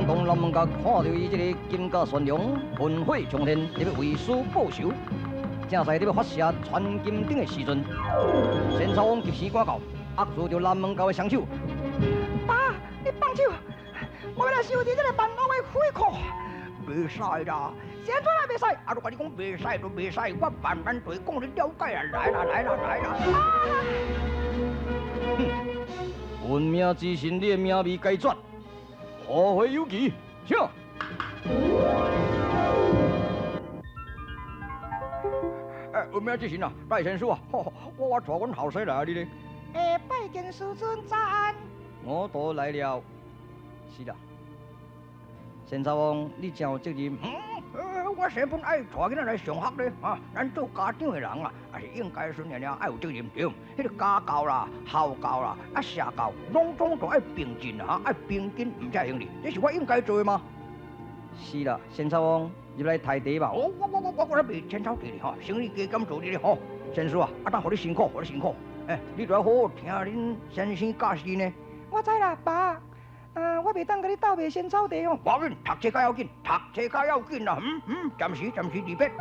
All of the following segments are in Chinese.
广东南门角看到伊这个金甲善良、焚火冲天，特别为师报仇。正在特别发射传金顶的时阵，陈朝王及时赶到，握住着南门角的双手。爸，你放手！我要来收你这个万恶的匪寇！袂使啦，现在也袂使。啊，如果你讲袂使就袂使，我慢慢对讲你了解啊！来啦，来啦，来啦！哼，闻命之神，你的命未该绝，后会有期。上。闻命之神啊，拜神叔啊！我带阮后生来你咧。拜见师尊早安。我都来了。是啦。陈朝王，你真有责任。我生本爱带囡仔来上学咧，啊，咱做家长的人啊，也是应该顺了爱有责任对。迄个家教啦、校教啦、社教，拢总都爱并进啊，爱并进，唔才行哩。这是我应该做的吗？是啦，陈朝王，入来抬茶吧。我咧未千草地哩吼，生意加减做哩咧吼。陈叔啊，当互你辛苦，互你辛苦。你着要好好听恁先生教示呢。我知啦，爸。我袂当甲你斗卖仙草茶哦。无紧，读册较要紧，读册较要紧啦。暂时离别。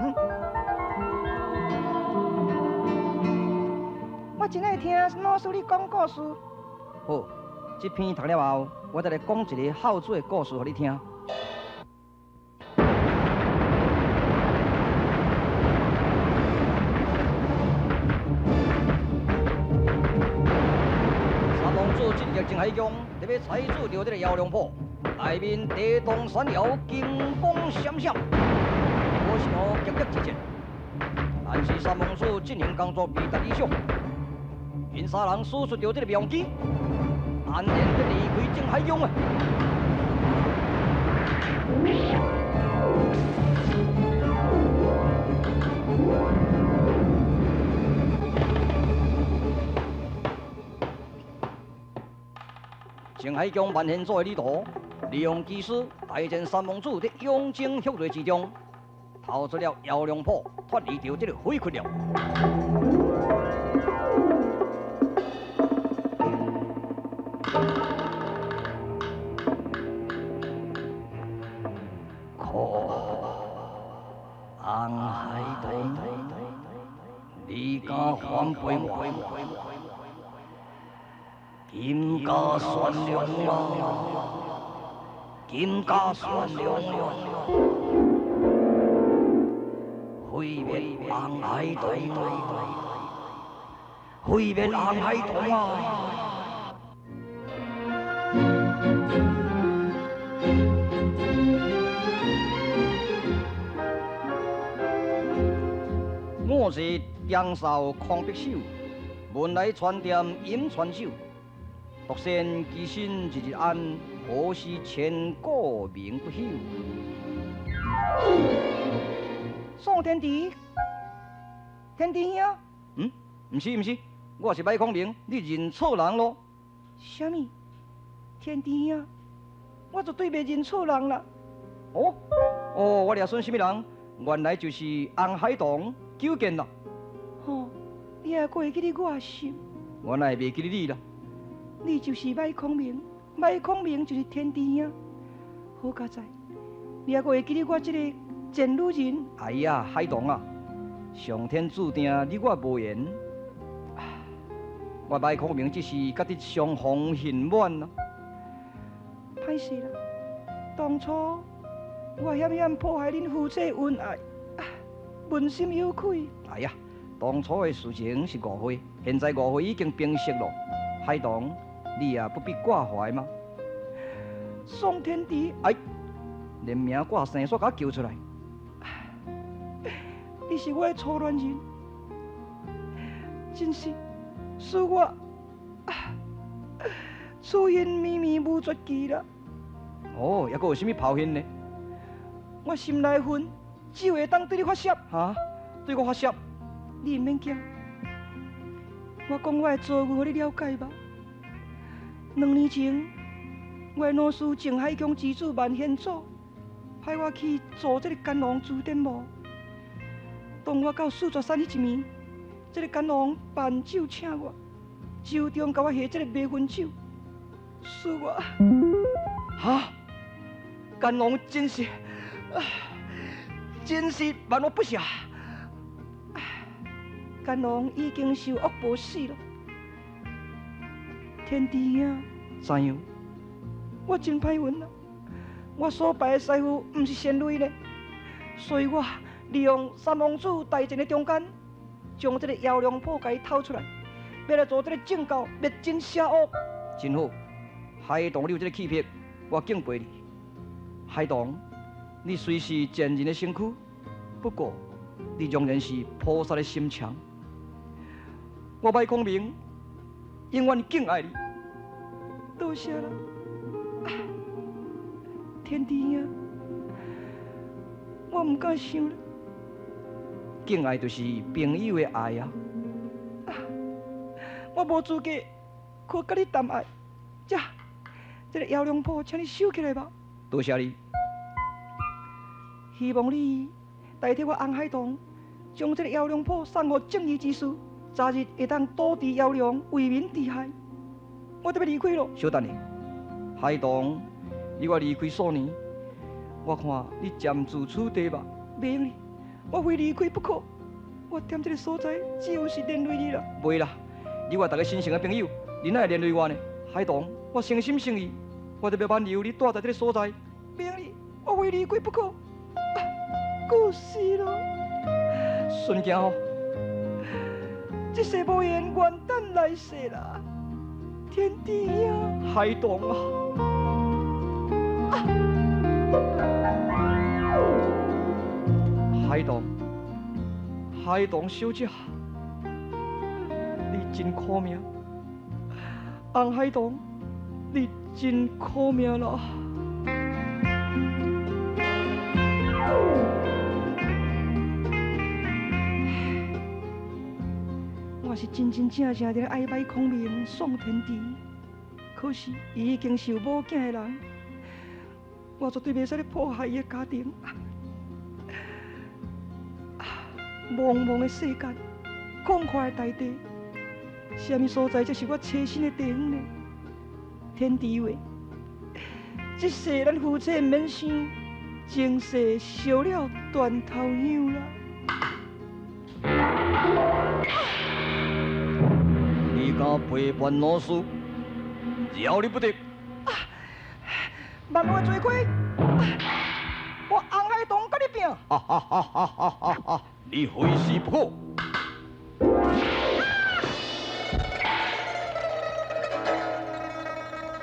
我真爱听老师你讲故事。好，这篇读了后，我再来讲一个孝子的故事给你听。三王子进入靖海宫，特别采取着这个摇龙坡，内面地动山摇，金光闪闪，可想极力之前。但是三王子进行工作未达理想。因三人使出着这个妙计，安然的离开靖海宫啊！靖海宫万现组的李导，利用技师大战三王子在永靖血瑞之中，逃出了姚龙坡，脱离着这个匪困了。红海洞，你敢反背我？金家善良啊，金家善良啊，毁灭红海洞啊，毁灭红海洞啊！我是杨少匡碧手，文来传店饮传酒，独善其身日日安，何事千古名不朽？宋天地，天地兄。唔是，我是麦孔明，你认错人咯。什么？天地兄，我绝对袂认错人啦。我掠算什么人？原来就是红海洞九见啦。你还会记得我心？我哪会袂记得你啦？你就是麦孔明，麦孔明就是天地兄。好佳哉，你还会记得我这个贱女人？哎呀，海洞啊，上天注定你我无缘。我麦孔明只是甲你相逢恨晚啦。歹势啦，当初我险险破坏恁夫妻恩爱，问心有愧。哎呀，当初的事情是误会，现在误会已经平息了。海洞，你也不必挂怀吗？宋天地，连名挂姓煞甲叫出来。你是我的初恋人，真是使我此恨绵绵无绝期啦。还阁有甚物抱怨呢？我心内恨，只会当对你发泄。对我发泄？你唔免惊，我讲我的遭遇，互你了解吧。2年前，我的老师靖海宫之主万贤祖派我去做这个干王朱典墓。当我到四绝山迄一暝，这个干王办酒请我，酒中甲我下这个迷魂酒，使我干龙真是，真是万恶不赦。干龙已经受恶报死了。天帝啊，怎样？我真歹运啊！我所拜的师傅不是仙类呢，所以我利用三王子大阵的中间，将这个妖龙谱给偷出来，要来做这个正教灭尽邪恶。真好，海棠，你有这个气魄，我敬佩你。海棠，你虽是贱人的身躯，不过你仍然是菩萨的心肠。我麦孔明永远敬爱你。多谢了，天帝啊，我唔敢想了。敬爱就是朋友的爱啊！我无资格可跟你谈爱，这个妖龙谱，请你收起来吧。多谢你。希望你代替我洪海棠，将这个妖龙谱送给正义之士，早日会当杜治妖龙，为民除害。我得要离开咯。小等下，海棠，你我离开数年，我看你渐自处地吧。袂用哩，我非离开不可。我踮这个所在，只有是连累你啦。袂啦，你我大家真诚的朋友，你哪会连累我呢？海棠，我诚心诚意，我特别挽留你住在这个所在。袂用哩，我非离开不可。故事咯，顺行哦。这世无缘，元旦来世啦。天帝呀，海棠啊！海棠，海棠小姐，你真可命！洪海棠，你真可命啦！我是真真正正的爱麦孔明送天地，可是伊已经是有某囝的人，我绝对袂使咧破坏伊的家庭。茫茫的世间，广阔的大地，什么所在才是我栖身的地方呢？天地话，这世咱夫妻免想，前世烧了断头香啦。你敢背叛老师，饶你不得！万恶的罪魁，我洪海棠跟你拼！哈哈哈哈哈哈哈！你非死不可！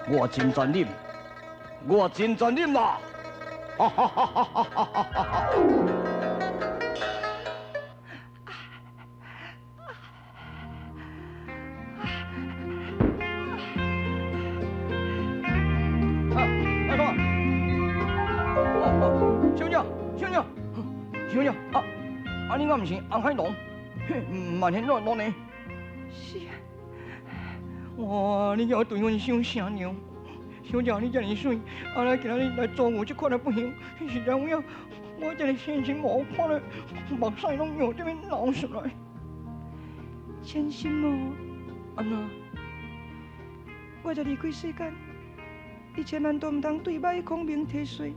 我真残忍，我真残忍啦！哈哈哈哈哈哈哈哈！小娘，你敢唔是洪海棠？万幸怎呢？是啊。哇，你叫对阮想啥呢？小姐，你这么水，来今日来做我这款的不行，实在我这里心情无看了，目屎拢由这边流出来。千心哦，安那？我才离开世间，你千万都唔通对麦孔明提水，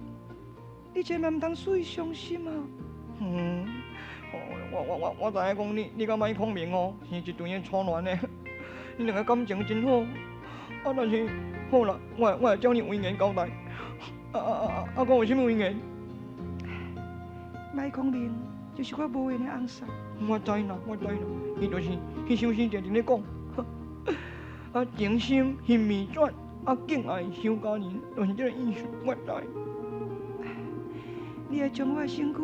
你千万唔通使伊伤心啊！我知影讲你甲麦孔明哦，是一段初恋的，你两个感情真好。但是好啦，我会照你遗言交代。讲有什么遗言？麦孔明就是我无缘的翁婿。我知啦，伊就是迄首诗常常咧讲，情深恨未转，敬爱相家人，就是这个意思。我知。你会将我的身躯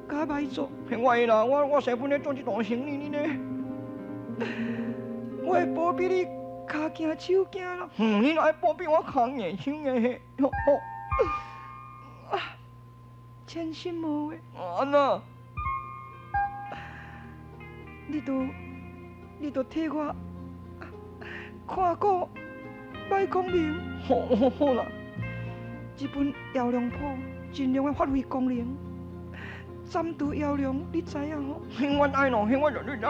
甲埋葬？我会啦，我生本咧做这大生意呢。我会保庇你脚行手行啦。你若爱保庇我脚硬手硬，千心无话。安那？你都替我看顾麦孔明。好啦，这本妖龙谱尽量的发挥功能，斩除妖龙，你知影吼？我爱咯，我绝对知。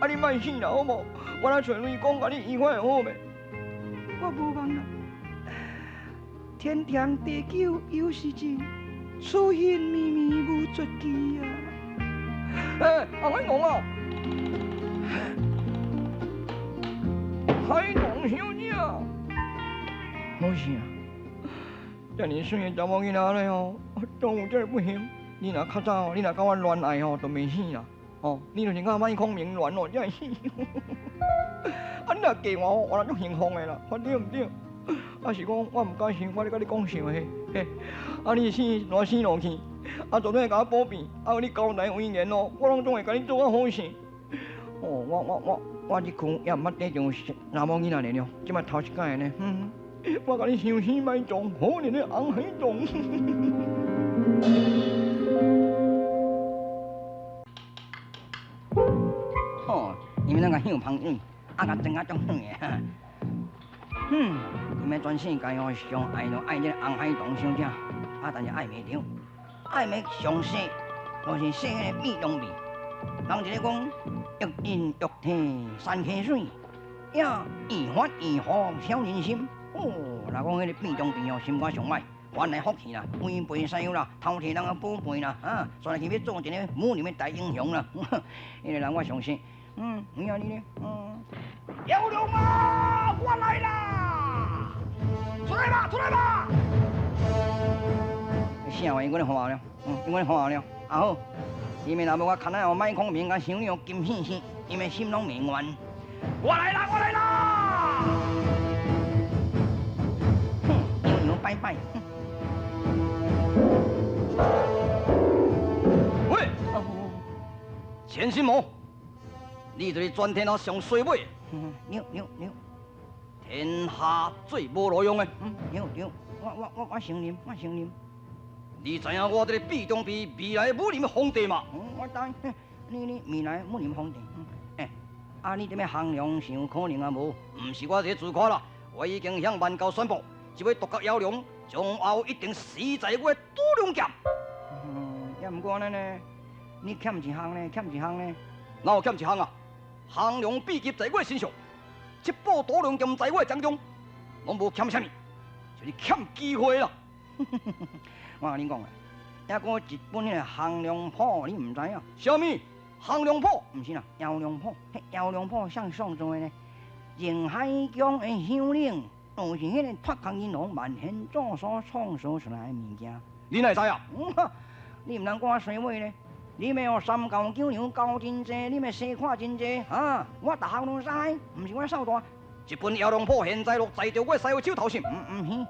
你莫死啦，好无？我来找你讲，甲你医法会好袂？我无望啦。天长地久有时尽，此心绵绵无绝期啊！哎，红海龙啊，海龙小姐，好啥？遮尔水的查某囡仔咧吼，当有这不行。你若较早，你若甲我恋爱吼，就袂死啦。哦，你就是甲麦孔明恋哦，才会死。啊，你若嫁我，我足幸福的啦，对毋对？啊是讲我毋敢想，我咧甲你讲笑嘿，嘿。啊，你死乱死乱去，啊，绝对会甲我保庇。啊，有你交代威严哦，我拢总会甲你做啊好事。哦，我这区也毋捌得上查某囡仔了，即摆头一届呢。我甲你相思埋葬，可怜的红海洞。哦，你们那个香香水，啊个真啊种水的。你们全世界哦上爱就爱这个红海洞小姐，啊但是爱袂着，爱袂上色，就是色迄个蜜中味。人一个讲欲饮欲退山溪水，也易发易合小人心。哦，若讲迄个变中变哦，心肝上歹，翻来覆去啦，违背西游啦，偷摕人个宝贝啦，啊，煞来去要做一个武林的大英雄啦，迄个人我相信。你啊你呢？姚龙啊，我来啦！出来吧，出来吧！啥话？因阮好了，因阮好了。啊好，因为若要我看下麦孔明甲小娘金星星，因为心拢未愿。我来啦，我来啦！牛拜拜。喂，钱心谋，你就是全天下上衰尾。牛，天下最无路用的。牛，我承认，我承认。你知影我这个毕中比未来武林的皇帝嘛？我知，你未来武林皇帝。啊，你这边衡量上可能啊无，唔是我这自夸啦，我已经向万教宣布，这位独角妖龙将后一定死在我的独龙剑。也唔过呢，你欠一项呢，欠一项呢。哪有欠一项啊？衡量秘籍在我身上，七宝独龙剑在我掌中，拢无欠什么，就是欠机会啦。我甲你讲啊，还个一本迄个衡量谱，你唔知影？什么？衡量谱？唔是啦，姚量谱。迄姚量谱谁创作的呢？靖海疆的首领，就是迄个脱壳银龙万贤祖所创作出来的物件。你哪会知啊？你唔通讲我衰尾呢？你咪有三教九娘教真济，你咪细看真济啊！我逐项拢知，唔是我手大。一本姚量谱现在落在着我师傅手头上。唔是。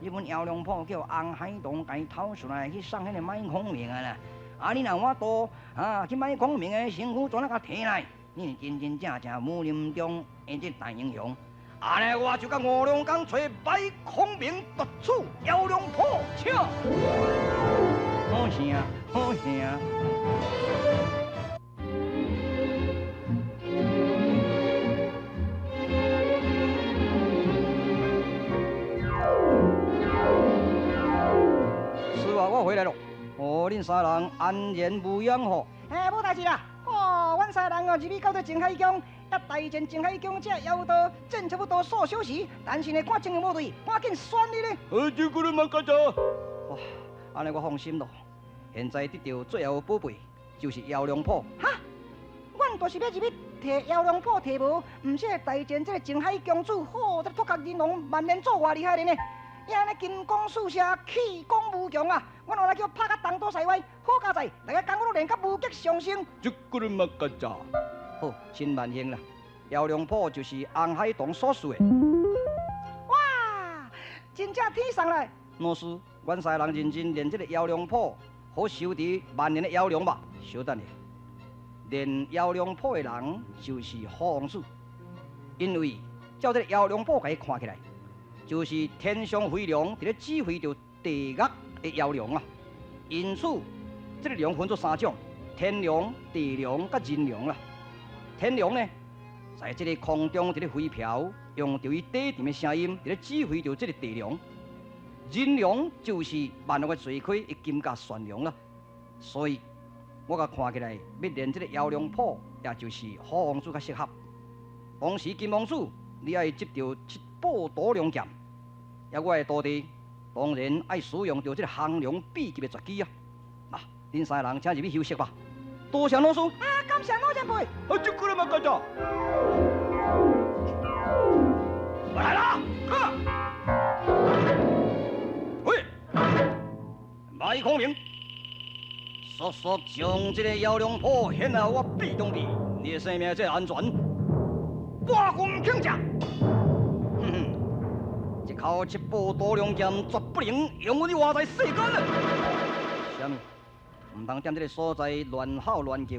这本姚龙谱叫红海洞家偷出来去送迄个麦孔明啊啦！啊，你若我多啊，这麦孔明的身躯全甲摕来，你是真正武林中的这大英雄。安尼我就甲吴良刚找麦孔明夺取姚龙谱，请。好声，好声。我回来了，恁三人安然无恙吼。无代志啦。阮三人入去到这靖海疆，也大战靖海疆这妖道，战差不多数小时，但是呢，看情形无对，赶紧选你呢。这个人蛮干咋？哇，安尼我放心咯。现在得到最后宝贝，就是姚良谱。哈，阮就是要入去摕姚良谱摕无，唔是大战这个靖海公主，这脱壳银龙万年做偌厉害的呢。伊安尼金光四射，气功无穷啊！阮后来叫拍甲东都西歪，好佳在，大家讲我都练甲无极上升。这个人蛮干咋？好，真万幸啦！姚良谱就是红海洞所属的。哇，真正天上来！老师，阮三人认真练这个姚良谱，好收持万年的姚良吧。稍等下，练姚良谱的人就是黄子，因为照这个姚良谱甲伊看起来。就是天上飞龙伫咧指挥着地狱的妖龙啊，因此这个龙分作三种：天龙、地龙、甲人龙啦。天龙呢，在这个空中伫咧飞飘，用着伊低沉的声音伫咧指挥着这个地龙；人龙就是万恶的罪魁的金甲玄龙啦。所以，我甲看起来要练这个妖龙谱，也就是好王子较适合。同时，金王子你爱执着七宝夺龙剑。也我的徒弟当然爱使用到这个降龙秘籍的绝技啊！啊，恁三个人请入去休息吧。多谢老师。啊，感谢老前辈。啊，这个人嘛，干啥？我来了！喂，麦孔明，速速将这个姚龙坡献来我毕中地，你的性命最安全。八军请假。哼哼，一口一步多良剑绝不能用你活在世间了。什么？唔通踮这个所在乱吼乱叫！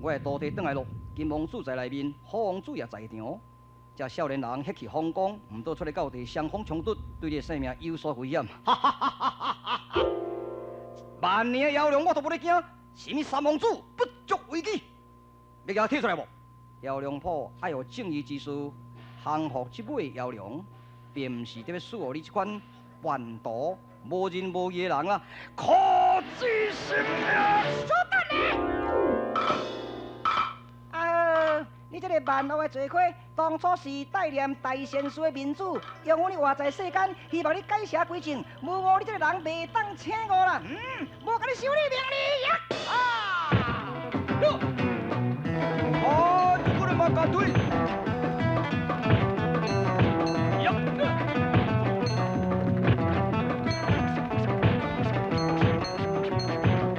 我会徒弟转来咯。金王子在内面，好王子也在场。这少年人血气方刚，唔到出来到地双方冲突，对你的性命有所危险。哈哈哈哈哈哈！万年的妖龙我都无得惊，什么三王子不足为奇？你给我提出来无？妖龙谱爱有正义之士降服这尾妖龙，并唔是得要属乎你这款贩毒无人无义的人啦！可知性命？稍等咧！你这个万恶的罪魁，当初是带念大仙师的民主，用你活在世间，希望你改邪归正，无误你这个人袂当请我啦！无甲你收你命哩呀！啊！这个人嘛干对。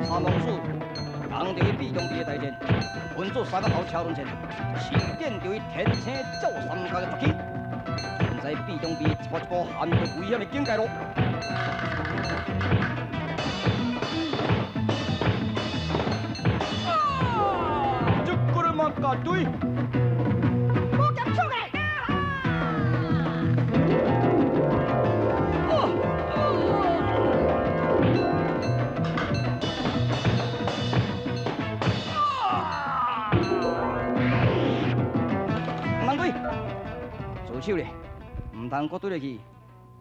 三王子刚对毕中地的大战，分作三个后桥论前，起点对天星照三角的突起。现在毕中地一步一步陷入危险的境界咯。这个人嘛干对。我夹出来！自首咧，唔通搁对落去，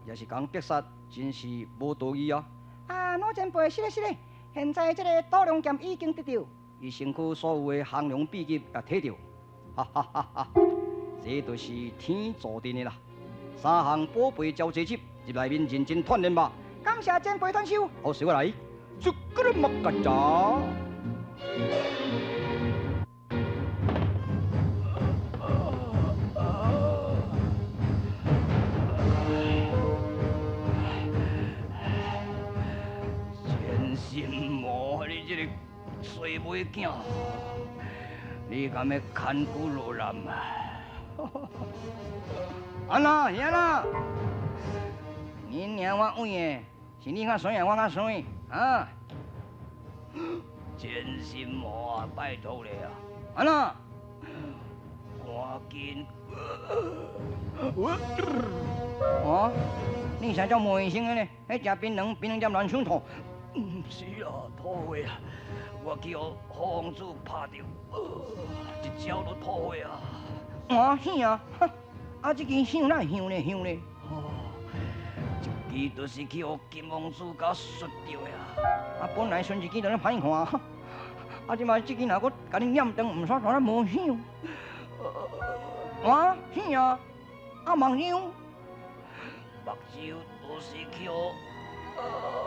也是讲逼杀，真是无道义啊！啊，老前辈，是咧是咧，现在这个刀龙剑已经得到，伊身躯所有的降龙秘籍也摕到，哈哈哈哈！这就是天注定的啦。三项宝贝交齐集，入内面认真锻炼吧。感谢前辈传授。好，小我来，这个人莫干咋？心魔，你这个衰妹囝，你敢要牵骨落难啊？安啦，兄啦，你娘我稳的，是你较衰啊，我较衰啊！真心魔啊，拜托你啊！安啦，赶紧！哦，你啥叫没声的呢？迄食槟榔店乱想吐。唔是啦，土的啊！我去互好王子拍着，一招都土的啊！啊，是啊，啊，这支香哪香呢？香呢？哦，这支就是去互金王子甲摔着的啊！啊，本来顺一支就咧歹看，啊，即摆这支若搁甲你念长，唔煞煞咧无香。啊，是啊，啊，目睭，目睭都是去互。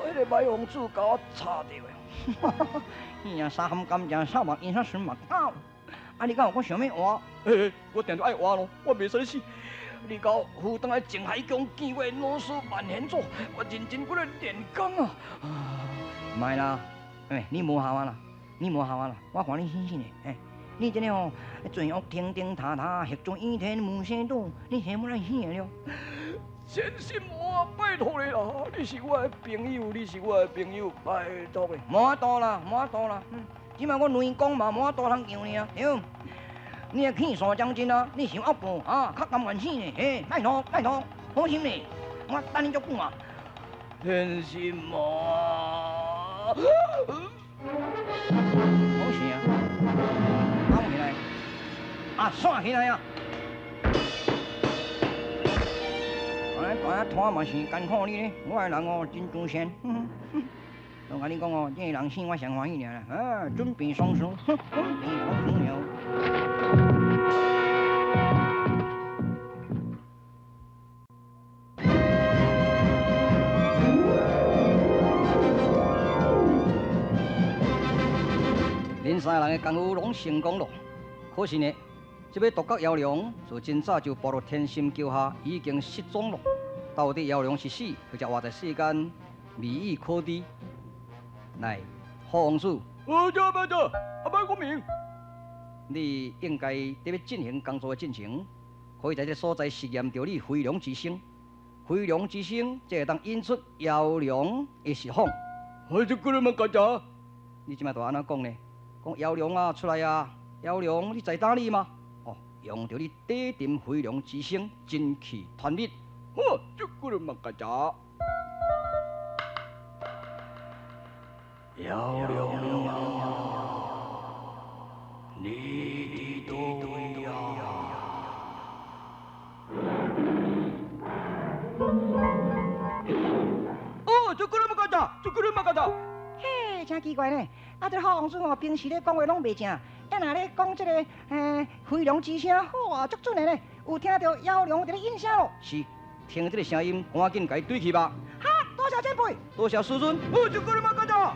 迄个白王子甲我插着的，伊啊沙含甘蔗，沙目烟，沙水目口。啊，你敢有我想要活？嘿，我定着爱活咯，我袂使死。你甲我赴当来靖海宫见我老师万贤祖，我认真过来练功啊！卖啦，你无效啊啦，你无效啊啦，我看你醒醒的，你这个哦，罪恶停停塌塌，血中一天无生度，你现不来醒了？真心魔，拜托你啦！你是我的朋友，你是我的朋友，拜托你。无法度啦，无法度啦。即摆我内功嘛，无法度通让你啊，对。你个气煞将军啊，你想恶报啊，较甘愿死呢？嘿，拜托拜托，放心嘞，我等你足久啊。真心魔，好事啊，放起来，啊，散起来啊！大家拖嘛是艰苦你呢，我的人哦真自善。我甲你讲哦，这个人生我上欢喜尔啦，啊，准备双手，准备双手了。三个人的功夫拢成功了。可是呢，这位独角妖龙自真早就步入天心桥下，已经失踪了。到底妖龙是死，或者活在世间，谜语可知。来，何王叔，这不这，别讲明。你应该在要进行工作的进程，可以在这所在实验着你飞龙之声。飞龙之声，才会当引出妖龙的释放。这个人嘛干啥？你即摆都安怎讲呢？讲妖龙啊出来啊！妖龙，你知打你吗？哦，用着你底沉飞龙之声，真气传力。这个人嘛干啥？妖龙啊，你的多位呀？这个人嘛干啥？这个人嘛干啥？嘿，真奇怪呢！啊，这好王叔哦，平时咧讲话拢袂正，要若咧讲这个飞龙之声，哇，足准的呢！有听到妖龙在咧应声咯。是，听这个声音，赶紧甲伊对去吧。哈，多谢前辈。多谢师尊。这个人嘛干啥？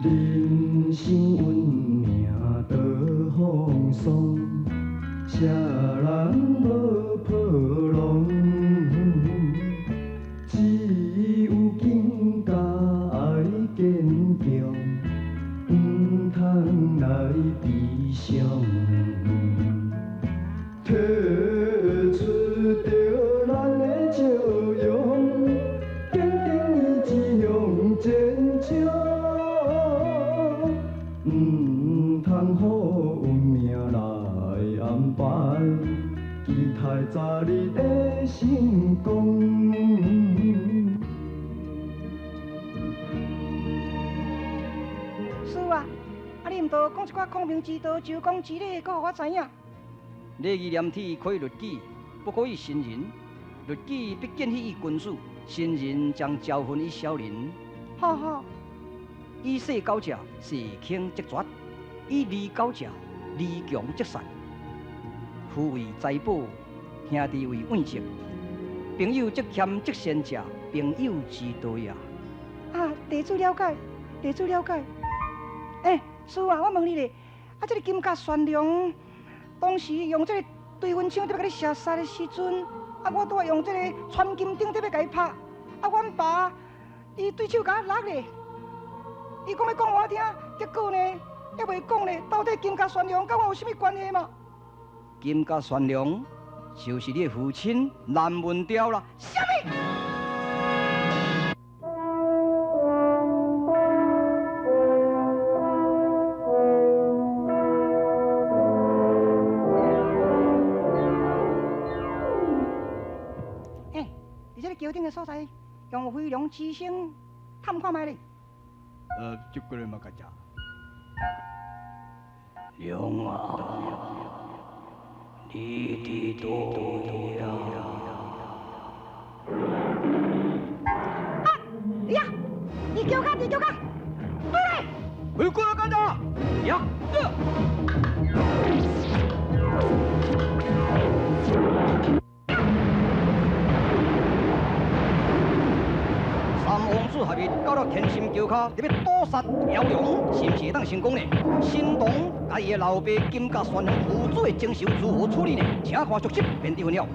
人生运命多风霜，啥人无破浪？只有境界爱坚强，唔通来悲伤。退出着咱的笑容，坚定意志向前冲。唔通予运命来安排，期待早日的成功。师傅啊，你唔多讲一寡孔明之道、周公之礼，搁互我知影。礼仪廉体可以律己，不可以信人。律己必建立于君主，信人将教训于小人。好好。以势高者，势轻则绝；以利高者，利强则散。夫为财宝，兄弟为慰藉。朋友则欠则贤者，朋友之道也。啊，地主了解，地主了解。师傅啊，我问你咧，啊，这个金甲玄龙，当时用这个对分枪在要甲你射杀的时阵，啊，我拄啊用这个穿金钉在要甲伊拍，啊，阮爸伊对手甲我落咧。伊讲要讲我听，结果呢，还袂讲咧，到底金甲玄龙甲我有啥物关系嘛？金甲玄龙就是你的父亲南文雕啦。啥物？伫这个桥顶的所在，用飞龙之声探看卖咧。这个人嘛干啥？龙啊，你的多呀？呀，你叫我，你叫我，回来！回过来干啥？呀！三王子合力到了天心桥下，特别躲杀妖龙，是不是会当成功呢？神童甲伊的老爸金甲玄龙父子的精神如何处理呢？请看续集，便知分晓。